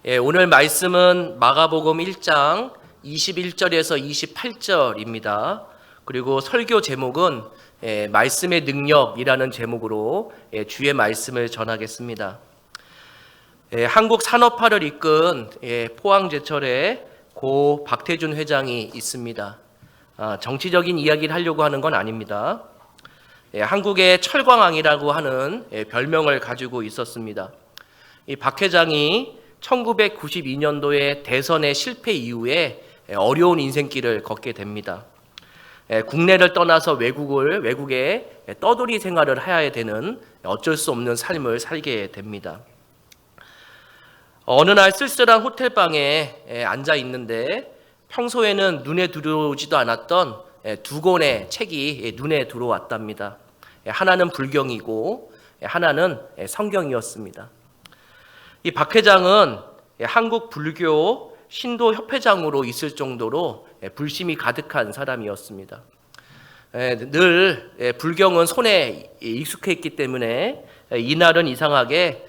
오늘 말씀은 마가복음 1장 21절에서 28절입니다. 그리고 설교 제목은 말씀의 능력이라는 제목으로 주의 말씀을 전하겠습니다. 한국 산업화를 이끈 포항제철의 고 박태준 회장이 있습니다. 정치적인 이야기를 하려고 하는 건 아닙니다. 한국의 철광왕이라고 하는 별명을 가지고 있었습니다. 이 박 회장이 1992년도에 대선의 실패 이후에 어려운 인생길을 걷게 됩니다. 국내를 떠나서 외국에 떠돌이 생활을 해야 되는 어쩔 수 없는 삶을 살게 됩니다. 어느 날 쓸쓸한 호텔방에 앉아 있는데 평소에는 눈에 들어오지도 않았던 두 권의 책이 눈에 들어왔답니다. 하나는 불경이고 하나는 성경이었습니다. 이 박 회장은 한국 불교 신도 협회장으로 있을 정도로 불심이 가득한 사람이었습니다. 늘 불경은 손에 익숙해 있기 때문에 이날은 이상하게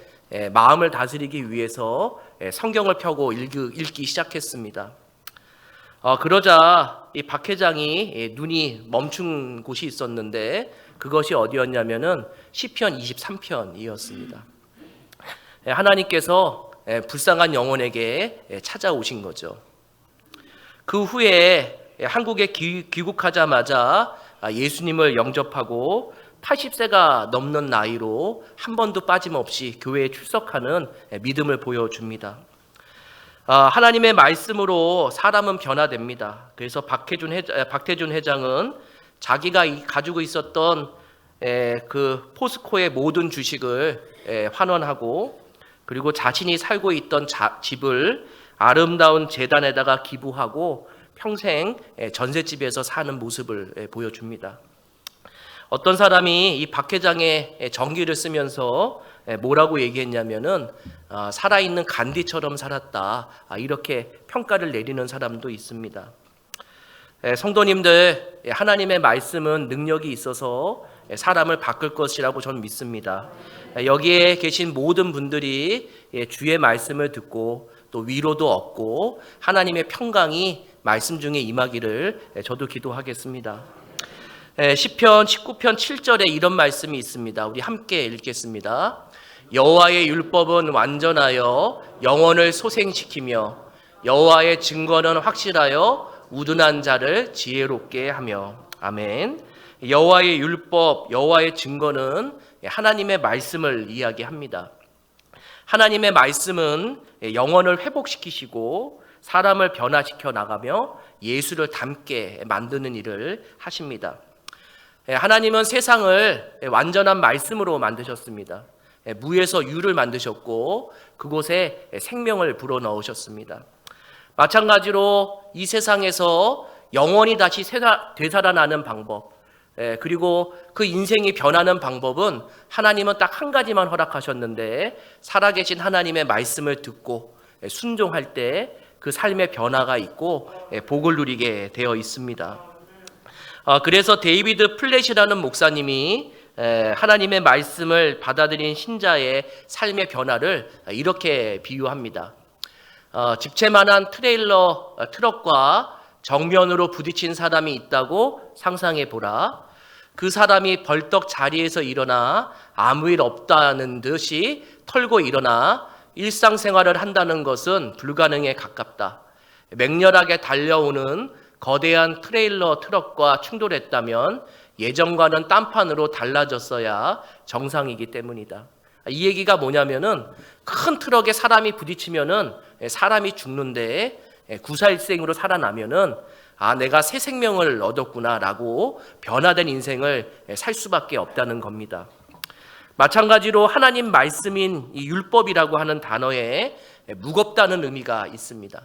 마음을 다스리기 위해서 성경을 펴고 읽기 시작했습니다. 그러자 이 박 회장이 눈이 멈춘 곳이 있었는데 그것이 어디였냐면은 시편 23편이었습니다. 하나님께서 불쌍한 영혼에게 찾아오신 거죠. 그 후에 한국에 귀국하자마자 예수님을 영접하고 80세가 넘는 나이로 한 번도 빠짐없이 교회에 출석하는 믿음을 보여줍니다. 하나님의 말씀으로 사람은 변화됩니다. 그래서 박태준 회장은 자기가 가지고 있었던 그 포스코의 모든 주식을 환원하고 그리고 자신이 살고 있던 집을 아름다운 재단에다가 기부하고 평생 전셋집에서 사는 모습을 보여줍니다. 어떤 사람이 이 박 회장의 전기를 쓰면서 뭐라고 얘기했냐면은 살아있는 간디처럼 살았다, 이렇게 평가를 내리는 사람도 있습니다. 성도님들, 하나님의 말씀은 능력이 있어서 사람을 바꿀 것이라고 저는 믿습니다. 여기에 계신 모든 분들이 주의 말씀을 듣고 또 위로도 얻고 하나님의 평강이 말씀 중에 임하기를 저도 기도하겠습니다. 시편 19편 7절에 이런 말씀이 있습니다. 우리 함께 읽겠습니다. 여호와의 율법은 완전하여 영혼을 소생시키며 여호와의 증거는 확실하여 우둔한 자를 지혜롭게 하며. 아멘. 여호와의 율법, 여호와의 증거는 하나님의 말씀을 이야기합니다. 하나님의 말씀은 영혼을 회복시키시고 사람을 변화시켜 나가며 예수를 닮게 만드는 일을 하십니다. 하나님은 세상을 완전한 말씀으로 만드셨습니다. 무에서 유를 만드셨고 그곳에 생명을 불어넣으셨습니다. 마찬가지로 이 세상에서 영원히 다시 되살아나는 방법, 그리고 그 인생이 변하는 방법은 하나님은 딱 한 가지만 허락하셨는데 살아계신 하나님의 말씀을 듣고 순종할 때 그 삶의 변화가 있고 복을 누리게 되어 있습니다. 그래서 데이비드 플랫이라는 목사님이 하나님의 말씀을 받아들인 신자의 삶의 변화를 이렇게 비유합니다. 집채만한 트럭과 정면으로 부딪힌 사람이 있다고 상상해 보라. 그 사람이 벌떡 자리에서 일어나 아무 일 없다는 듯이 털고 일어나 일상생활을 한다는 것은 불가능에 가깝다. 맹렬하게 달려오는 거대한 트럭과 충돌했다면 예전과는 딴판으로 달라졌어야 정상이기 때문이다. 이 얘기가 뭐냐면은 큰 트럭에 사람이 부딪히면은 사람이 죽는데 구사일생으로 살아나면은 내가 새 생명을 얻었구나라고 변화된 인생을 살 수밖에 없다는 겁니다. 마찬가지로 하나님 말씀인 이 율법이라고 하는 단어에 무겁다는 의미가 있습니다.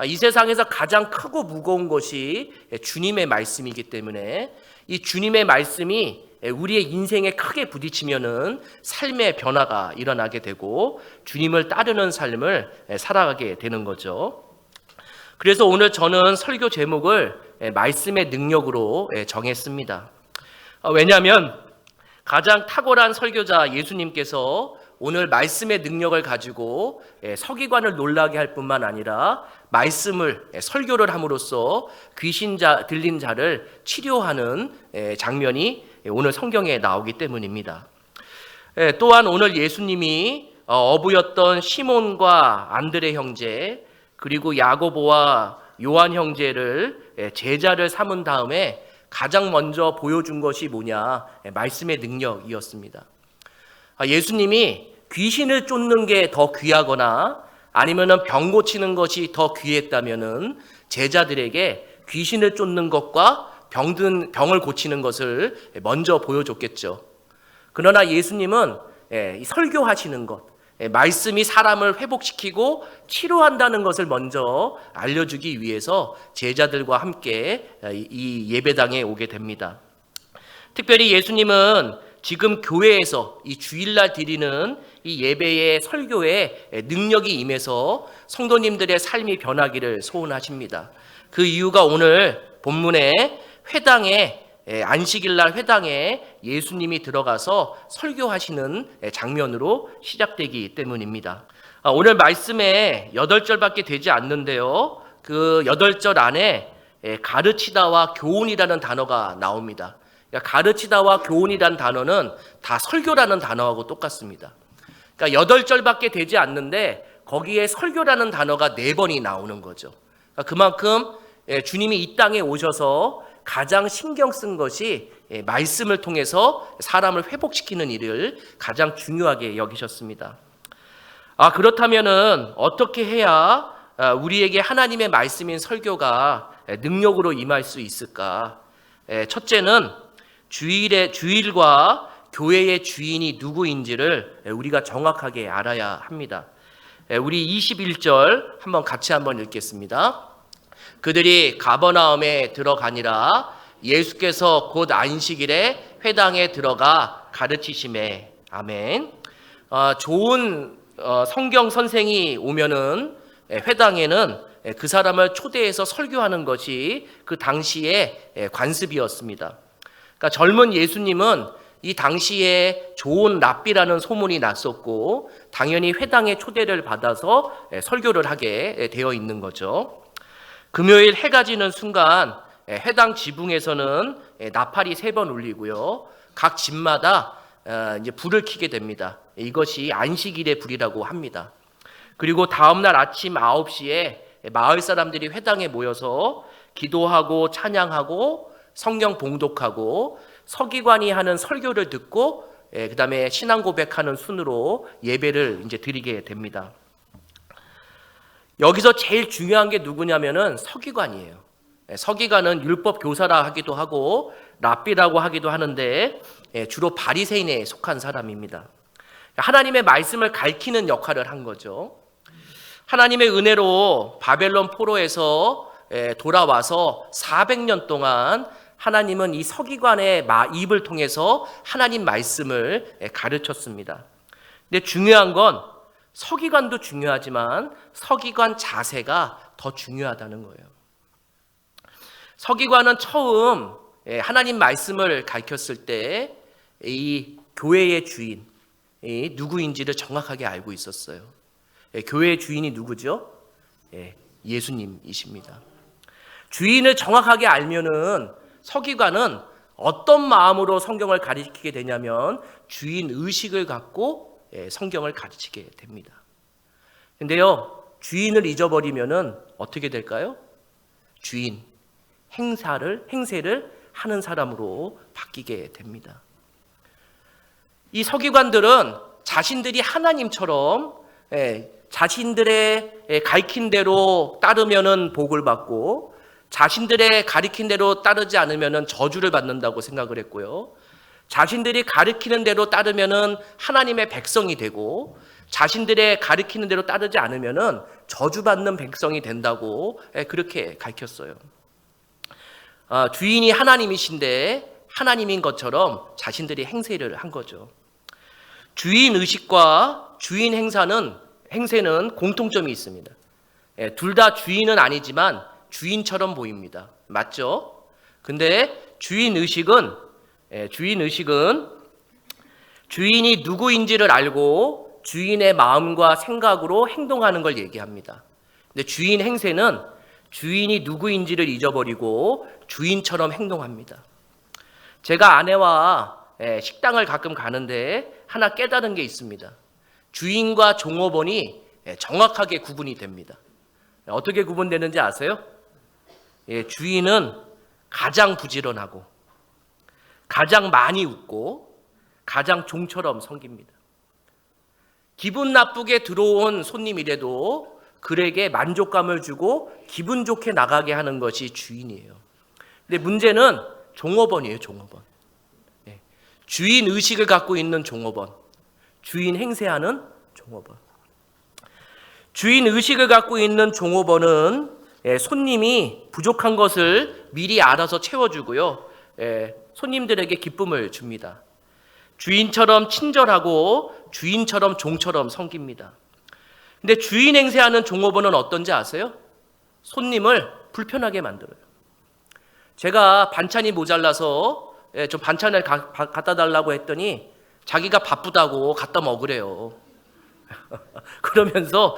이 세상에서 가장 크고 무거운 것이 주님의 말씀이기 때문에 이 주님의 말씀이 우리의 인생에 크게 부딪히면은 삶의 변화가 일어나게 되고 주님을 따르는 삶을 살아가게 되는 거죠. 그래서 오늘 저는 설교 제목을 말씀의 능력으로 정했습니다. 왜냐하면 가장 탁월한 설교자 예수님께서 오늘 말씀의 능력을 가지고 서기관을 놀라게 할 뿐만 아니라 말씀을 설교를 함으로써 귀신 들린 자를 치료하는 장면이 오늘 성경에 나오기 때문입니다. 또한 오늘 예수님이 어부였던 시몬과 안드레 형제, 그리고 야고보와 요한 형제를 제자를 삼은 다음에 가장 먼저 보여준 것이 뭐냐? 말씀의 능력이었습니다. 예수님이 귀신을 쫓는 게 더 귀하거나 아니면은 병 고치는 것이 더 귀했다면은 제자들에게 귀신을 쫓는 것과 병을 고치는 것을 먼저 보여줬겠죠. 그러나 예수님은 설교하시는 것, 말씀이 사람을 회복시키고 치료한다는 것을 먼저 알려주기 위해서 제자들과 함께 이 예배당에 오게 됩니다. 특별히 예수님은 지금 교회에서 이 주일날 드리는 이 예배의 설교에 능력이 임해서 성도님들의 삶이 변하기를 소원하십니다. 그 이유가 오늘 본문의 회당에 안식일날 회당에 예수님이 들어가서 설교하시는 장면으로 시작되기 때문입니다. 오늘 말씀에 8절밖에 되지 않는데요. 그 8절 안에 가르치다와 교훈이라는 단어가 나옵니다. 가르치다와 교훈이라는 단어는 다 설교라는 단어하고 똑같습니다. 그러니까 8절밖에 되지 않는데 거기에 설교라는 단어가 4번이 나오는 거죠. 그만큼 주님이 이 땅에 오셔서 가장 신경 쓴 것이 말씀을 통해서 사람을 회복시키는 일을 가장 중요하게 여기셨습니다. 그렇다면은 어떻게 해야 우리에게 하나님의 말씀인 설교가 능력으로 임할 수 있을까? 첫째는 주일과 교회의 주인이 누구인지를 우리가 정확하게 알아야 합니다. 우리 21절 한번 읽겠습니다. 그들이 가버나움에 들어가니라. 예수께서 곧 안식일에 회당에 들어가 가르치시매. 아멘. 좋은 성경 선생이 오면은 회당에는 그 사람을 초대해서 설교하는 것이 그 당시의 관습이었습니다. 그러니까 젊은 예수님은 이 당시에 좋은 랍비라는 소문이 났었고 당연히 회당에 초대를 받아서 설교를 하게 되어 있는 거죠. 금요일 해가 지는 순간 회당 지붕에서는 나팔이 3번 울리고요. 각 집마다 이제 불을 켜게 됩니다. 이것이 안식일의 불이라고 합니다. 그리고 다음날 아침 9시에 마을 사람들이 회당에 모여서 기도하고 찬양하고 성경 봉독하고 서기관이 하는 설교를 듣고 그 다음에 신앙 고백하는 순으로 예배를 이제 드리게 됩니다. 여기서 제일 중요한 게 누구냐면은 서기관이에요. 서기관은 율법 교사라 하기도 하고 랍비라고 하기도 하는데 주로 바리새인에 속한 사람입니다. 하나님의 말씀을 가르치는 역할을 한 거죠. 하나님의 은혜로 바벨론 포로에서 돌아와서 400년 동안 하나님은 이 서기관의 입을 통해서 하나님 말씀을 가르쳤습니다. 근데 중요한 건 서기관도 중요하지만 서기관 자세가 더 중요하다는 거예요. 서기관은 처음 하나님 말씀을 가르쳤을 때 이 교회의 주인 누구인지를 정확하게 알고 있었어요. 교회의 주인이 누구죠? 예수님이십니다. 주인을 정확하게 알면은 서기관은 어떤 마음으로 성경을 가르치게 되냐면 주인 의식을 갖고 성경을 가르치게 됩니다. 근데요, 주인을 잊어버리면은 어떻게 될까요? 주인, 행세를 하는 사람으로 바뀌게 됩니다. 이 서기관들은 자신들이 하나님처럼 자신들의 가르친 대로 따르면은 복을 받고 자신들의 가르친 대로 따르지 않으면은 저주를 받는다고 생각을 했고요. 자신들이 가르치는 대로 따르면은 하나님의 백성이 되고 자신들의 가르치는 대로 따르지 않으면은 저주받는 백성이 된다고 그렇게 가르쳤어요. 주인이 하나님이신데 하나님인 것처럼 자신들이 행세를 한 거죠. 주인 의식과 주인 행세는 공통점이 있습니다. 둘 다 주인은 아니지만 주인처럼 보입니다. 맞죠? 근데 주인 의식은 주인이 누구인지를 알고 주인의 마음과 생각으로 행동하는 걸 얘기합니다. 근데 주인 행세는 주인이 누구인지를 잊어버리고 주인처럼 행동합니다. 제가 아내와 식당을 가끔 가는데 하나 깨달은 게 있습니다. 주인과 종업원이 정확하게 구분이 됩니다. 어떻게 구분되는지 아세요? 주인은 가장 부지런하고 가장 많이 웃고 가장 종처럼 섬깁니다. 기분 나쁘게 들어온 손님이라도 그에게 만족감을 주고 기분 좋게 나가게 하는 것이 주인이에요. 근데 문제는 종업원이에요. 종업원. 주인 의식을 갖고 있는 종업원, 주인 행세하는 종업원. 주인 의식을 갖고 있는 종업원은 손님이 부족한 것을 미리 알아서 채워주고요, 손님들에게 기쁨을 줍니다. 주인처럼 친절하고 주인처럼 종처럼 섬깁니다. 근데 주인 행세하는 종업원은 어떤지 아세요? 손님을 불편하게 만들어요. 제가 반찬이 모자라서 좀 반찬을 갖다 달라고 했더니 자기가 바쁘다고 갖다 먹으래요. 그러면서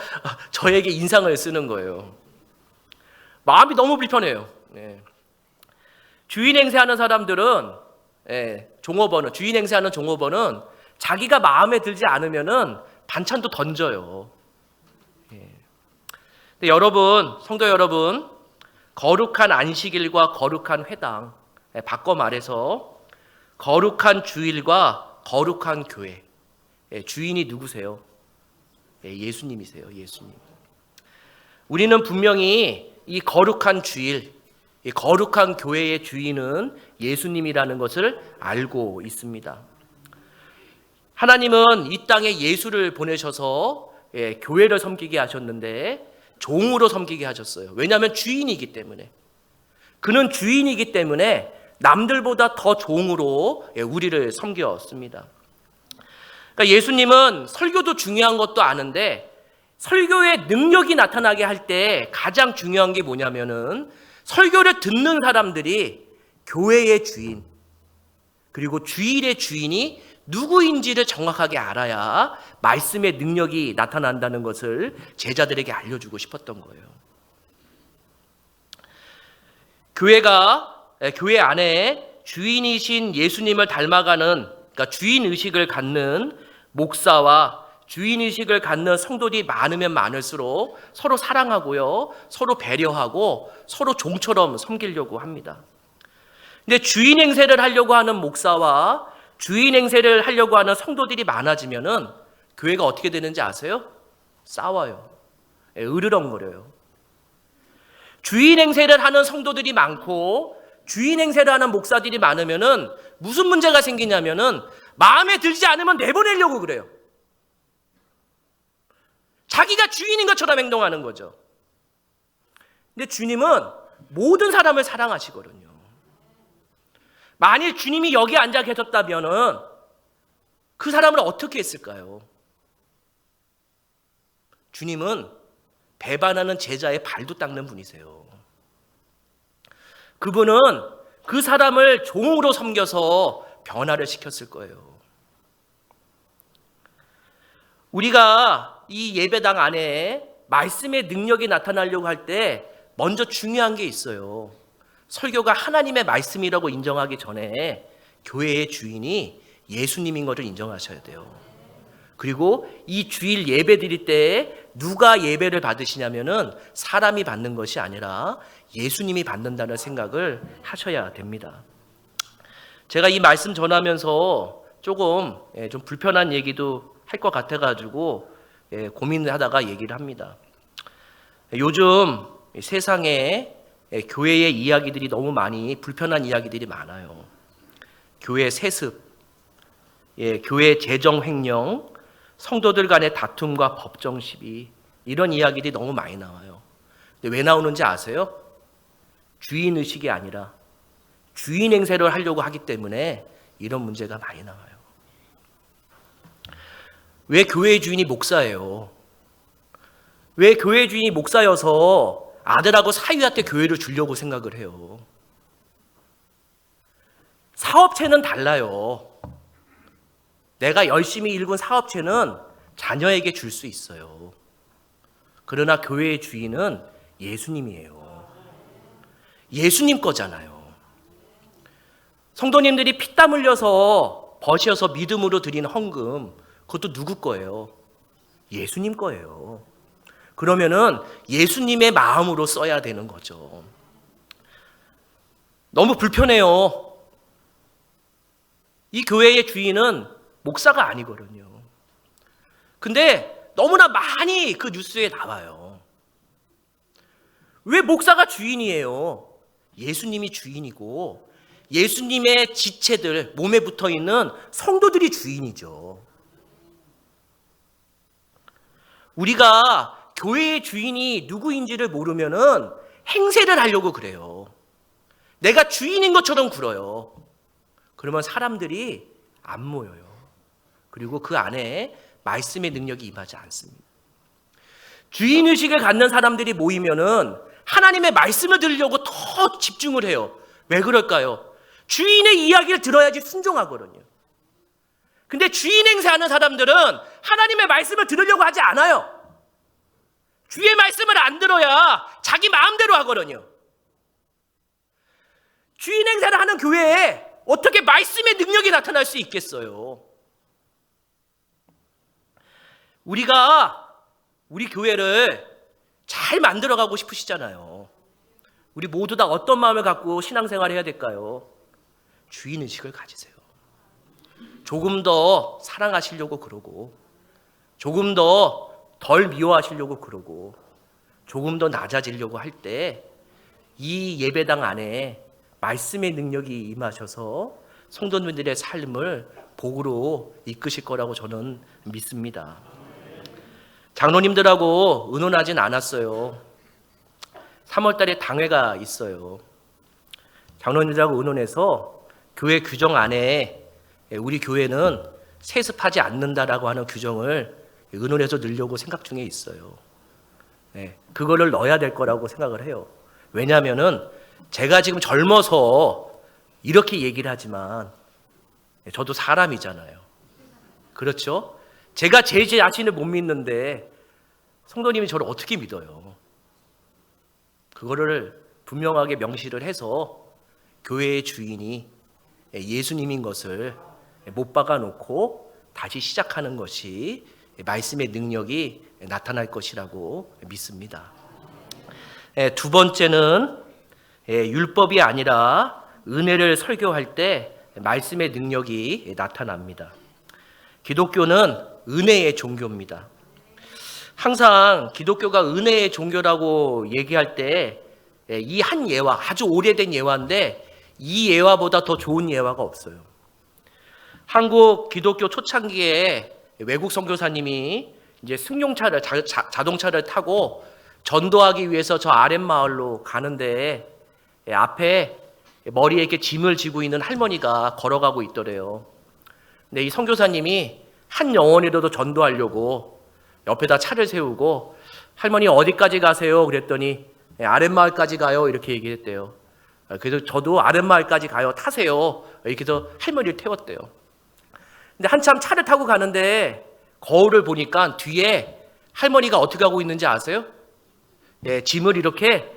저에게 인상을 쓰는 거예요. 마음이 너무 불편해요. 주인 행세하는 사람들은, 주인 행세하는 종업원은 자기가 마음에 들지 않으면은 반찬도 던져요. 근데 여러분, 성도 여러분, 거룩한 안식일과 거룩한 회당, 바꿔 말해서 거룩한 주일과 거룩한 교회, 주인이 누구세요? 예수님이세요. 예수님. 우리는 분명히 이 거룩한 주일, 이 거룩한 교회의 주인은 예수님이라는 것을 알고 있습니다. 하나님은 이 땅에 예수를 보내셔서 교회를 섬기게 하셨는데 종으로 섬기게 하셨어요. 왜냐하면 주인이기 때문에. 그는 주인이기 때문에 남들보다 더 종으로 우리를 섬겼습니다. 그러니까 예수님은 설교도 중요한 것도 아는데 설교의 능력이 나타나게 할 때 가장 중요한 게 뭐냐면은 설교를 듣는 사람들이 교회의 주인, 그리고 주일의 주인이 누구인지를 정확하게 알아야 말씀의 능력이 나타난다는 것을 제자들에게 알려주고 싶었던 거예요. 교회 안에 주인이신 예수님을 닮아가는, 그러니까 주인의식을 갖는 목사와 주인의식을 갖는 성도들이 많으면 많을수록 서로 사랑하고요, 서로 배려하고 서로 종처럼 섬기려고 합니다. 근데 주인 행세를 하려고 하는 목사와 주인 행세를 하려고 하는 성도들이 많아지면은 교회가 어떻게 되는지 아세요? 싸워요. 으르렁거려요. 주인 행세를 하는 성도들이 많고 주인 행세를 하는 목사들이 많으면은 무슨 문제가 생기냐면은 마음에 들지 않으면 내보내려고 그래요. 자기가 주인인 것처럼 행동하는 거죠. 근데 주님은 모든 사람을 사랑하시거든요. 만일 주님이 여기 앉아 계셨다면은 그 사람을 어떻게 했을까요? 주님은 배반하는 제자의 발도 닦는 분이세요. 그분은 그 사람을 종으로 섬겨서 변화를 시켰을 거예요. 우리가 이 예배당 안에 말씀의 능력이 나타나려고 할 때 먼저 중요한 게 있어요. 설교가 하나님의 말씀이라고 인정하기 전에 교회의 주인이 예수님인 것을 인정하셔야 돼요. 그리고 이 주일 예배 드릴 때 누가 예배를 받으시냐면은 사람이 받는 것이 아니라 예수님이 받는다는 생각을 하셔야 됩니다. 제가 이 말씀 전하면서 조금 좀 불편한 얘기도 할 것 같아가지고 고민을 하다가 얘기를 합니다. 요즘 세상에 교회의 이야기들이 너무 많이, 불편한 이야기들이 많아요. 교회 세습, 교회 재정 횡령, 성도들 간의 다툼과 법정 시비, 이런 이야기들이 너무 많이 나와요. 근데 왜 나오는지 아세요? 주인 의식이 아니라 주인 행세를 하려고 하기 때문에 이런 문제가 많이 나와요. 왜 교회의 주인이 목사예요? 왜 교회의 주인이 목사여서 아들하고 사위한테 교회를 주려고 생각을 해요? 사업체는 달라요. 내가 열심히 일군 사업체는 자녀에게 줄 수 있어요. 그러나 교회의 주인은 예수님이에요. 예수님 거잖아요. 성도님들이 피땀 흘려서 버셔서 믿음으로 드린 헌금, 그것도 누구 거예요? 예수님 거예요. 그러면은 예수님의 마음으로 써야 되는 거죠. 너무 불편해요. 이 교회의 주인은 목사가 아니거든요. 근데 너무나 많이 그 뉴스에 나와요. 왜 목사가 주인이에요? 예수님이 주인이고 예수님의 지체들, 몸에 붙어있는 성도들이 주인이죠. 우리가 교회의 주인이 누구인지를 모르면은 행세를 하려고 그래요. 내가 주인인 것처럼 굴어요. 그러면 사람들이 안 모여요. 그리고 그 안에 말씀의 능력이 임하지 않습니다. 주인의식을 갖는 사람들이 모이면은 하나님의 말씀을 들으려고 더 집중을 해요. 왜 그럴까요? 주인의 이야기를 들어야지 순종하거든요. 근데 주인 행세하는 사람들은 하나님의 말씀을 들으려고 하지 않아요. 주의 말씀을 안 들어야 자기 마음대로 하거든요. 주인 행세를 하는 교회에 어떻게 말씀의 능력이 나타날 수 있겠어요? 우리가 우리 교회를 잘 만들어가고 싶으시잖아요. 우리 모두 다 어떤 마음을 갖고 신앙생활을 해야 될까요? 주인의식을 가지세요. 조금 더 사랑하시려고 그러고, 조금 더 덜 미워하시려고 그러고, 조금 더 낮아지려고 할 때 이 예배당 안에 말씀의 능력이 임하셔서 성도님들의 삶을 복으로 이끄실 거라고 저는 믿습니다. 장로님들하고 의논하진 않았어요. 3월 달에 당회가 있어요. 장로님들하고 의논해서 교회 규정 안에 우리 교회는 세습하지 않는다라고 하는 규정을 의논해서 넣으려고 생각 중에 있어요. 그거를 넣어야 될 거라고 생각을 해요. 왜냐하면은 제가 지금 젊어서 이렇게 얘기를 하지만 저도 사람이잖아요. 그렇죠? 제가 제 자신을 못 믿는데 성도님이 저를 어떻게 믿어요? 그거를 분명하게 명시를 해서 교회의 주인이 예수님인 것을 못 박아놓고 다시 시작하는 것이 말씀의 능력이 나타날 것이라고 믿습니다. 두 번째는 율법이 아니라 은혜를 설교할 때 말씀의 능력이 나타납니다. 기독교는 은혜의 종교입니다. 항상 기독교가 은혜의 종교라고 얘기할 때 이 한 예화, 아주 오래된 예화인데 이 예화보다 더 좋은 예화가 없어요. 한국 기독교 초창기에 외국 선교사님이 이제 승용차를 자동차를 타고 전도하기 위해서 저 아랫마을로 가는데 앞에 머리에 이렇게 짐을 지고 있는 할머니가 걸어가고 있더래요. 근데 이 선교사님이 한 영혼이라도 전도하려고 옆에다 차를 세우고 할머니 어디까지 가세요? 그랬더니 아랫마을까지 가요. 이렇게 얘기했대요. 그래서 저도 아랫마을까지 가요. 타세요. 이렇게 해서 할머니를 태웠대요. 근데 한참 차를 타고 가는데 거울을 보니까 뒤에 할머니가 어떻게 하고 있는지 아세요? 짐을 이렇게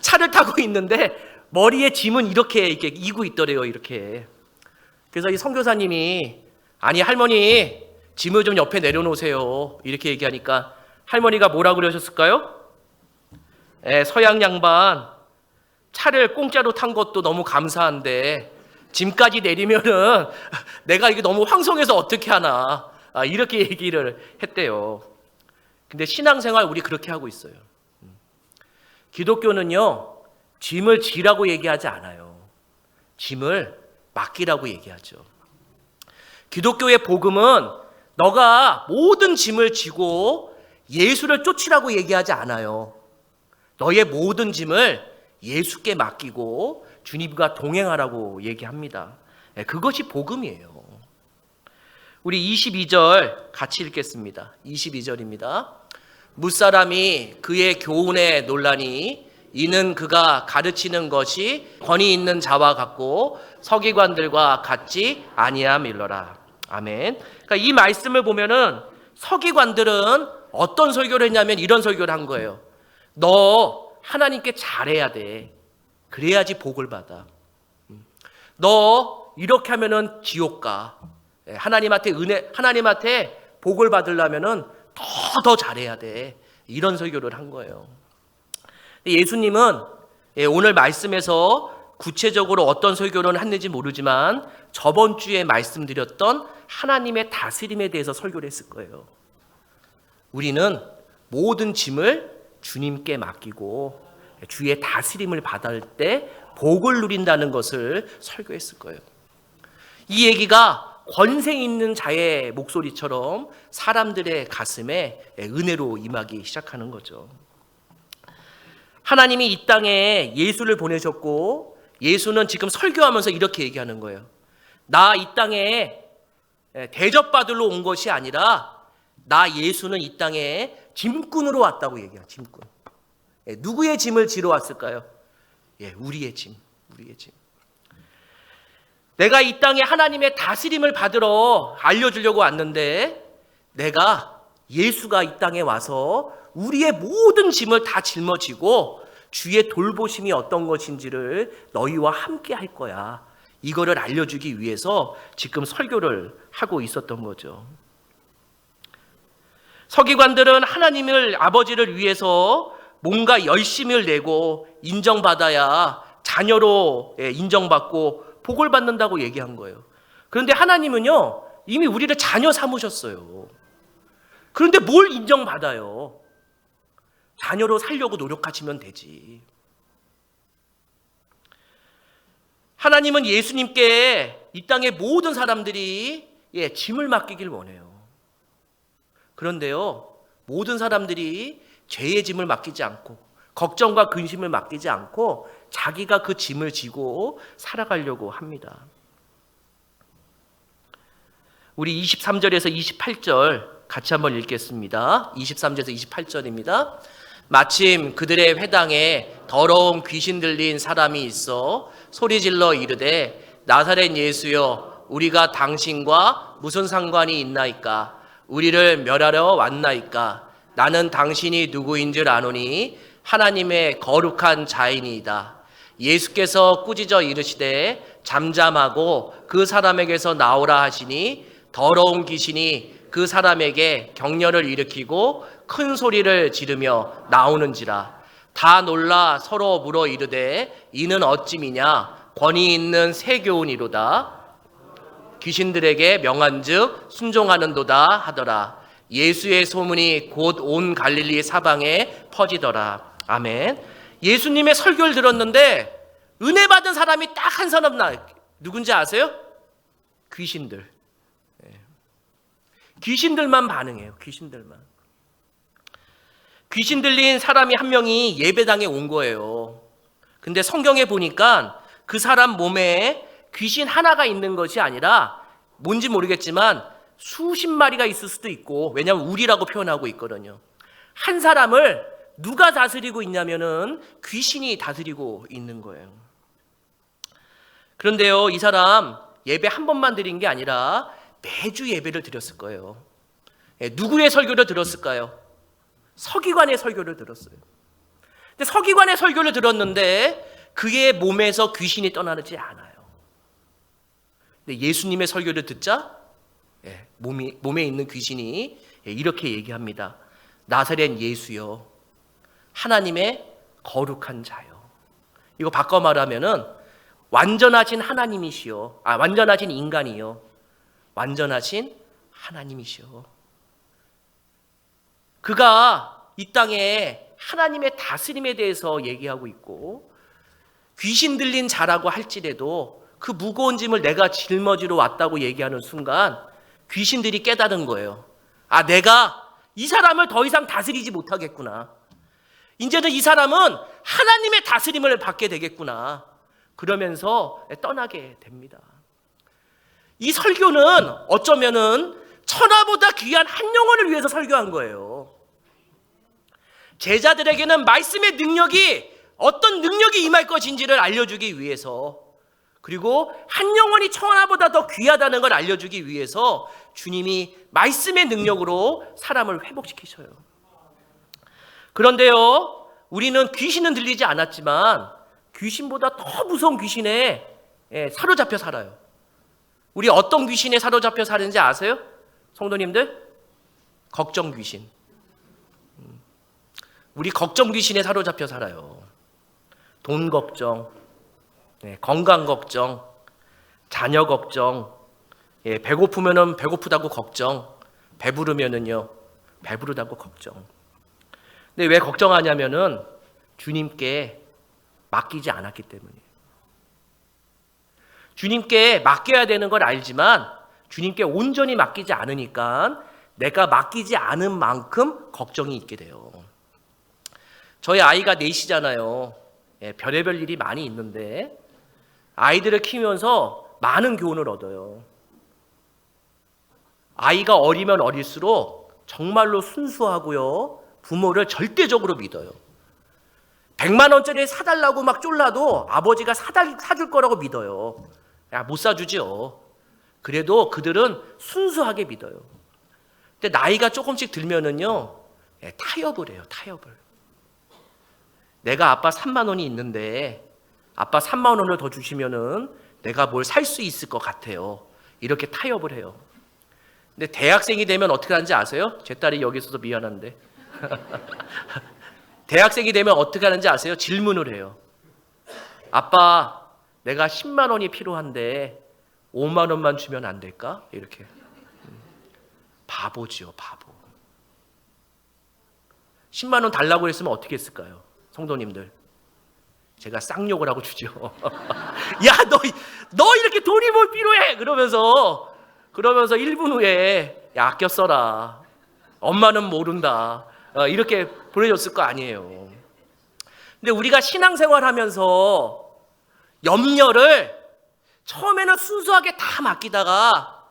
차를 타고 있는데 머리에 짐은 이렇게 이고 있더래요. 이렇게. 그래서 이 선교사님이 아니 할머니 짐을 좀 옆에 내려놓으세요. 이렇게 얘기하니까 할머니가 뭐라 그러셨을까요? 서양 양반 차를 공짜로 탄 것도 너무 감사한데 짐까지 내리면은 내가 이게 너무 황송해서 어떻게 하나 이렇게 얘기를 했대요. 근데 신앙생활 우리 그렇게 하고 있어요. 기독교는요 짐을 지라고 얘기하지 않아요. 짐을 맡기라고 얘기하죠. 기독교의 복음은 너가 모든 짐을 지고 예수를 쫓으라고 얘기하지 않아요. 너의 모든 짐을 예수께 맡기고 주님과 동행하라고 얘기합니다. 그것이 복음이에요. 우리 22절 같이 읽겠습니다. 22절입니다. 무사람이 그의 교훈에 놀라니 이는 그가 가르치는 것이 권위 있는 자와 같고 서기관들과 같지 아니함일러라. 아멘. 그러니까 이 말씀을 보면은 서기관들은 어떤 설교를 했냐면 이런 설교를 한 거예요. 너 하나님께 잘해야 돼. 그래야지 복을 받아. 너 이렇게 하면은 지옥 가. 하나님한테 복을 받으려면은 더 잘해야 돼. 이런 설교를 한 거예요. 예수님은 오늘 말씀에서 구체적으로 어떤 설교를 했는지 모르지만 저번 주에 말씀드렸던 하나님의 다스림에 대해서 설교를 했을 거예요. 우리는 모든 짐을 주님께 맡기고 주의 다스림을 받을 때 복을 누린다는 것을 설교했을 거예요. 이 얘기가 권세 있는 자의 목소리처럼 사람들의 가슴에 은혜로 임하기 시작하는 거죠. 하나님이 이 땅에 예수를 보내셨고 예수는 지금 설교하면서 이렇게 얘기하는 거예요. 나 이 땅에 대접받으러 온 것이 아니라 나 예수는 이 땅에 짐꾼으로 왔다고 얘기해요. 짐꾼. 누구의 짐을 지러 왔을까요? 우리의 짐. 내가 이 땅에 하나님의 다스림을 받으러 알려주려고 왔는데 내가 예수가 이 땅에 와서 우리의 모든 짐을 다 짊어지고 주의 돌보심이 어떤 것인지를 너희와 함께 할 거야. 이거를 알려주기 위해서 지금 설교를 하고 있었던 거죠. 서기관들은 하나님을 아버지를 위해서 뭔가 열심을 내고 인정받아야 자녀로 인정받고 복을 받는다고 얘기한 거예요. 그런데 하나님은요 이미 우리를 자녀 삼으셨어요. 그런데 뭘 인정받아요? 자녀로 살려고 노력하시면 되지. 하나님은 예수님께 이 땅의 모든 사람들이 짐을 맡기길 원해요. 그런데요 모든 사람들이 죄의 짐을 맡기지 않고 걱정과 근심을 맡기지 않고 자기가 그 짐을 지고 살아가려고 합니다. 우리 23절에서 28절 같이 한번 읽겠습니다. 23절에서 28절입니다. 마침 그들의 회당에 더러운 귀신 들린 사람이 있어 소리질러 이르되 나사렛 예수여 우리가 당신과 무슨 상관이 있나이까? 우리를 멸하러 왔나이까? 나는 당신이 누구인 줄 아노니 하나님의 거룩한 자이니이다. 예수께서 꾸짖어 이르시되 잠잠하고 그 사람에게서 나오라 하시니 더러운 귀신이 그 사람에게 격려를 일으키고 큰 소리를 지르며 나오는지라. 다 놀라 서로 물어 이르되 이는 어찌미냐? 권위 있는 새 교훈이로다. 귀신들에게 명한즉 순종하는도다 하더라. 예수의 소문이 곧 온 갈릴리 사방에 퍼지더라. 아멘. 예수님의 설교를 들었는데 은혜 받은 사람이 딱 한 사람 누군지 아세요? 귀신들. 귀신들만 반응해요. 귀신 들린 사람이 한 명이 예배당에 온 거예요. 근데 성경에 보니까 그 사람 몸에 귀신 하나가 있는 것이 아니라 뭔지 모르겠지만 수십 마리가 있을 수도 있고, 왜냐하면 우리라고 표현하고 있거든요. 한 사람을 누가 다스리고 있냐면은 귀신이 다스리고 있는 거예요. 그런데요, 이 사람 예배 한 번만 드린 게 아니라 매주 예배를 드렸을 거예요. 누구의 설교를 들었을까요? 서기관의 설교를 들었어요. 근데 서기관의 설교를 들었는데 그의 몸에서 귀신이 떠나지 않아요. 근데 예수님의 설교를 듣자 몸에 있는 귀신이 이렇게 얘기합니다. 나사렛 예수여, 하나님의 거룩한 자요. 이거 바꿔 말하면은 완전하신 하나님이시여, 완전하신 인간이요, 완전하신 하나님이시여. 그가 이 땅에 하나님의 다스림에 대해서 얘기하고 있고, 귀신 들린 자라고 할지라도 그 무거운 짐을 내가 짊어지러 왔다고 얘기하는 순간 귀신들이 깨달은 거예요. 내가 이 사람을 더 이상 다스리지 못하겠구나. 이제는 이 사람은 하나님의 다스림을 받게 되겠구나. 그러면서 떠나게 됩니다. 이 설교는 어쩌면은 천하보다 귀한 한 영혼을 위해서 설교한 거예요. 제자들에게는 말씀의 능력이 어떤 능력이 임할 것인지를 알려주기 위해서. 그리고 한 영혼이 천하보다 더 귀하다는 걸 알려주기 위해서 주님이 말씀의 능력으로 사람을 회복시키셔요. 그런데요, 우리는 귀신은 들리지 않았지만 귀신보다 더 무서운 귀신에 사로잡혀 살아요. 우리 어떤 귀신에 사로잡혀 사는지 아세요? 성도님들? 걱정 귀신. 우리 걱정 귀신에 사로잡혀 살아요. 돈 걱정, 건강 걱정, 자녀 걱정, 배고프면은 배고프다고 걱정, 배부르면은요 배부르다고 걱정. 근데 왜 걱정하냐면은 주님께 맡기지 않았기 때문이에요. 주님께 맡겨야 되는 걸 알지만 주님께 온전히 맡기지 않으니까 내가 맡기지 않은 만큼 걱정이 있게 돼요. 저희 아이가 넷이잖아요. 별의별 일이 많이 있는데 아이들을 키우면서 많은 교훈을 얻어요. 아이가 어리면 어릴수록 정말로 순수하고요. 부모를 절대적으로 믿어요. 100만 원짜리 사달라고 막 쫄라도 아버지가 사줄 거라고 믿어요. 못 사주죠. 그래도 그들은 순수하게 믿어요. 근데 나이가 조금씩 들면은요, 타협을 해요. 타협을. 내가 아빠 3만 원이 있는데 아빠 3만 원을 더 주시면은 내가 뭘 살 수 있을 것 같아요. 이렇게 타협을 해요. 근데 대학생이 되면 어떻게 하는지 아세요? 제 딸이 여기 있어서 미안한데. 대학생이 되면 어떻게 하는지 아세요? 질문을 해요. 아빠, 내가 10만 원이 필요한데 5만 원만 주면 안 될까? 이렇게. 바보지요, 바보. 10만 원 달라고 했으면 어떻게 했을까요? 성도님들. 제가 쌍욕을 하고 주죠. 야, 너 이렇게 돈이 뭘 필요해? 그러면서 1분 후에 야, 아껴 써라. 엄마는 모른다. 이렇게 보내줬을 거 아니에요. 근데 우리가 신앙생활 하면서 염려를 처음에는 순수하게 다 맡기다가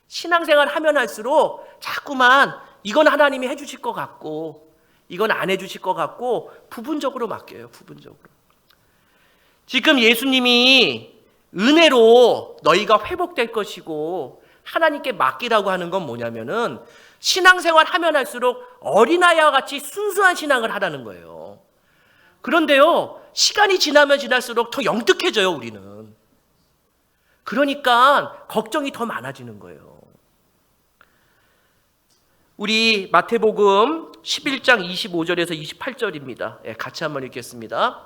신앙생활 하면 할수록 자꾸만 이건 하나님이 해주실 것 같고 이건 안 해주실 것 같고 부분적으로 맡겨요. 부분적으로. 지금 예수님이 은혜로 너희가 회복될 것이고 하나님께 맡기라고 하는 건 뭐냐면은 신앙생활 하면 할수록 어린아이와 같이 순수한 신앙을 하라는 거예요. 그런데요, 시간이 지나면 지날수록 더 영특해져요, 우리는. 그러니까 걱정이 더 많아지는 거예요. 우리 마태복음 11장 25절에서 28절입니다. 같이 한번 읽겠습니다.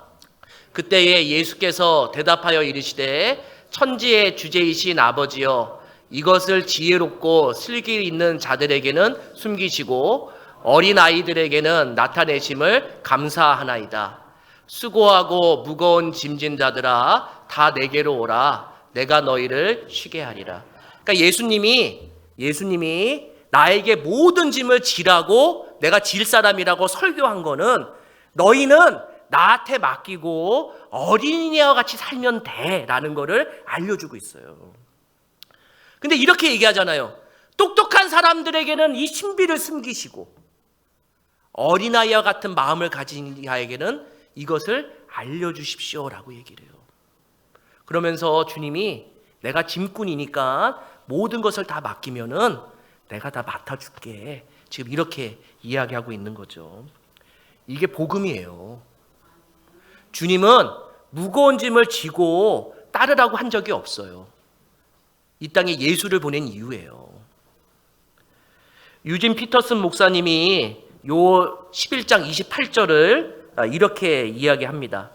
그때에 예수께서 대답하여 이르시되 천지의 주제이신 아버지여 이것을 지혜롭고 슬기 있는 자들에게는 숨기시고 어린아이들에게는 나타내심을 감사하나이다. 수고하고 무거운 짐진 자들아 다 내게로 오라. 내가 너희를 쉬게 하리라. 그러니까 예수님이 나에게 모든 짐을 지라고 내가 질 사람이라고 설교한 거는 너희는 나한테 맡기고 어린이와 같이 살면 돼라는 거를 알려주고 있어요. 근데 이렇게 얘기하잖아요. 똑똑한 사람들에게는 이 신비를 숨기시고 어린아이와 같은 마음을 가진 자에게는 이것을 알려주십시오라고 얘기를 해요. 그러면서 주님이 내가 짐꾼이니까 모든 것을 다 맡기면은 내가 다 맡아줄게. 지금 이렇게 이야기하고 있는 거죠. 이게 복음이에요. 주님은 무거운 짐을 지고 따르라고 한 적이 없어요. 이 땅에 예수를 보낸 이유예요. 유진 피터슨 목사님이 요 11장 28절을 이렇게 이야기합니다.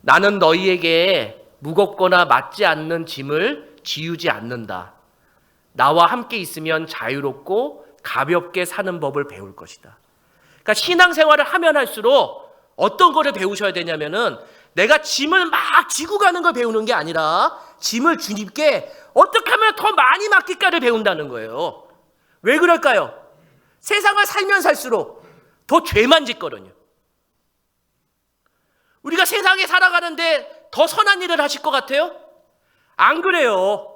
나는 너희에게 무겁거나 맞지 않는 짐을 지우지 않는다. 나와 함께 있으면 자유롭고 가볍게 사는 법을 배울 것이다. 그러니까 신앙생활을 하면 할수록 어떤 거를 배우셔야 되냐면은 내가 짐을 막 지고 가는 걸 배우는 게 아니라 짐을 주님께 어떻게 하면 더 많이 맡길까를 배운다는 거예요. 왜 그럴까요? 세상을 살면 살수록 더 죄만 짓거든요. 우리가 세상에 살아가는데 더 선한 일을 하실 것 같아요? 안 그래요.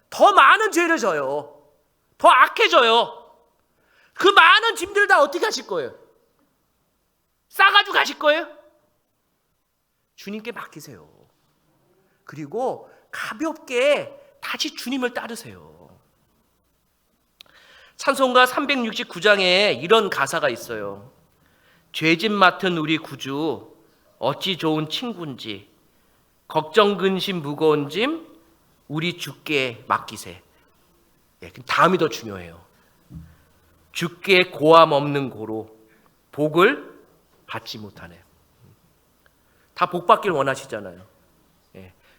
더 많은 죄를 져요. 더 악해져요. 그 많은 짐들 다 어떻게 하실 거예요? 싸가지고 가실 거예요? 주님께 맡기세요. 그리고 가볍게 다시 주님을 따르세요. 찬송가 369장에 이런 가사가 있어요. 죄짐 맡은 우리 구주 어찌 좋은 친구인지 걱정 근심 무거운 짐 우리 주께 맡기세. 다음이 더 중요해요. 주께 고함 없는 고로 복을 받지 못하네. 다 복 받길 원하시잖아요.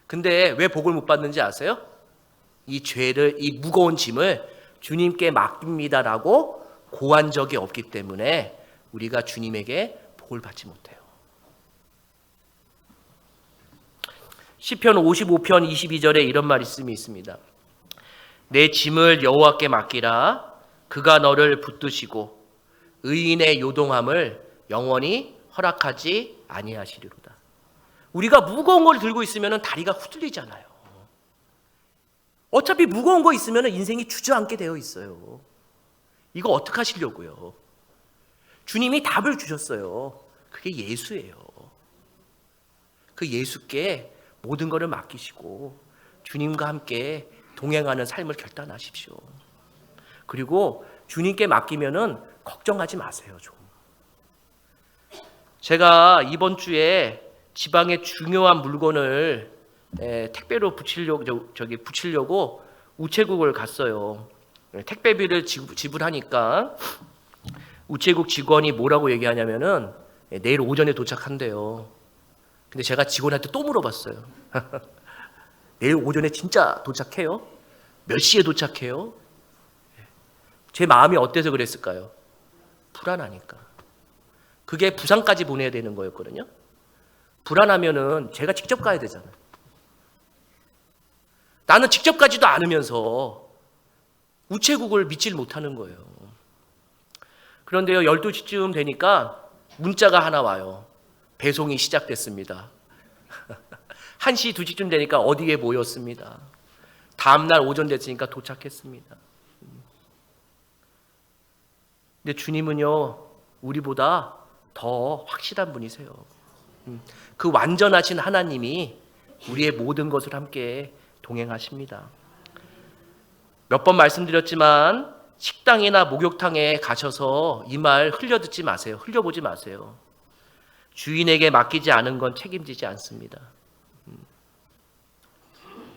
근데 왜 복을 못 받는지 아세요? 이 무거운 짐을 주님께 맡깁니다라고 고한 적이 없기 때문에 우리가 주님에게 복을 받지 못해요. 시편 55편 22절에 이런 말씀이 있습니다. 내 짐을 여호와께 맡기라. 그가 너를 붙드시고 의인의 요동함을 영원히 허락하지 아니하시리로다. 우리가 무거운 걸 들고 있으면 다리가 후들리잖아요. 어차피 무거운 거 있으면 인생이 주저앉게 되어 있어요. 이거 어떻게 하시려고요? 주님이 답을 주셨어요. 그게 예수예요. 그 예수께 모든 것을 맡기시고 주님과 함께 동행하는 삶을 결단하십시오. 그리고 주님께 맡기면은 걱정하지 마세요. 좀. 제가 이번 주에 지방에 중요한 물건을 택배로 붙이려고 우체국을 갔어요. 택배비를 지불하니까 우체국 직원이 뭐라고 얘기하냐면은 내일 오전에 도착한대요. 근데 제가 직원한테 또 물어봤어요. 내일 오전에 진짜 도착해요? 몇 시에 도착해요? 제 마음이 어때서 그랬을까요? 불안하니까. 그게 부산까지 보내야 되는 거였거든요. 불안하면은 제가 직접 가야 되잖아요. 나는 직접 가지도 않으면서 우체국을 믿질 못하는 거예요. 그런데요, 12시쯤 되니까 문자가 하나 와요. 배송이 시작됐습니다. 1시, 2시쯤 되니까 어디에 모였습니다. 다음날 오전 됐으니까 도착했습니다. 근데 주님은요, 우리보다 더 확실한 분이세요. 그 완전하신 하나님이 우리의 모든 것을 함께 동행하십니다. 몇 번 말씀드렸지만 식당이나 목욕탕에 가셔서 이 말 흘려듣지 마세요. 흘려보지 마세요. 주인에게 맡기지 않은 건 책임지지 않습니다.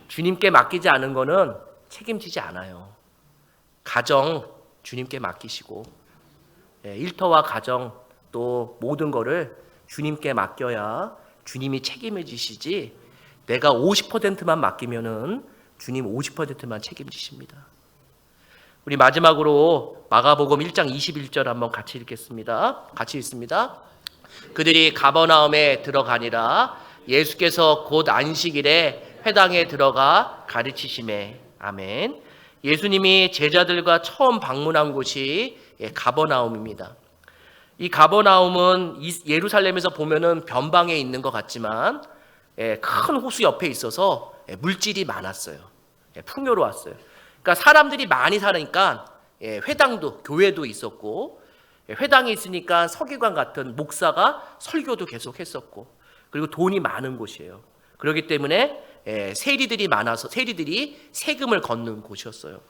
주님께 맡기지 않은 거는 책임지지 않아요. 가정 주님께 맡기시고 일터와 가정 또 모든 거를 주님께 맡겨야 주님이 책임을 지시지 내가 50%만 맡기면은 주님 50%만 책임지십니다. 우리 마지막으로 마가복음 1장 21절 한번 같이 읽겠습니다. 같이 읽습니다. 그들이 가버나움에 들어가니라. 예수께서 곧 안식일에 회당에 들어가 가르치시매. 아멘. 예수님이 제자들과 처음 방문한 곳이 가버나움입니다. 이 가버나움은 예루살렘에서 보면은 변방에 있는 것 같지만 큰 호수 옆에 있어서 물질이 많았어요. 풍요로웠어요. 그러니까 사람들이 많이 사니까 회당도 교회도 있었고 회당이 있으니까 서기관 같은 목사가 설교도 계속 했었고 그리고 돈이 많은 곳이에요. 그렇기 때문에 세리들이 많아서 세리들이 세금을 걷는 곳이었어요.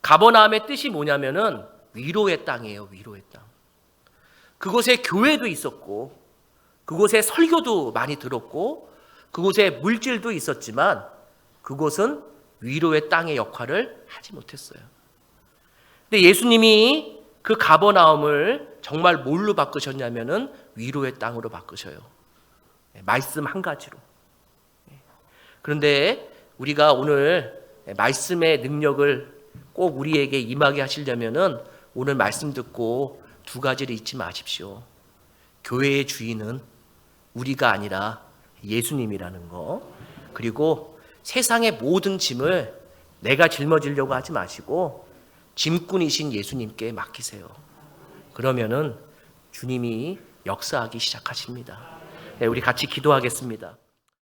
가버나움의 뜻이 뭐냐면은 위로의 땅이에요. 위로의 땅. 그곳에 교회도 있었고 그곳에 설교도 많이 들었고 그곳에 물질도 있었지만 그곳은 위로의 땅의 역할을 하지 못했어요. 근데 예수님이 그 가버나움을 정말 뭘로 바꾸셨냐면은 위로의 땅으로 바꾸셔요. 말씀 한 가지로. 그런데 우리가 오늘 말씀의 능력을 꼭 우리에게 임하게 하시려면은 오늘 말씀 듣고 두 가지를 잊지 마십시오. 교회의 주인은 우리가 아니라 예수님이라는 거. 그리고 세상의 모든 짐을 내가 짊어지려고 하지 마시고 짐꾼이신 예수님께 맡기세요. 그러면은 주님이 역사하기 시작하십니다. 우리 같이 기도하겠습니다.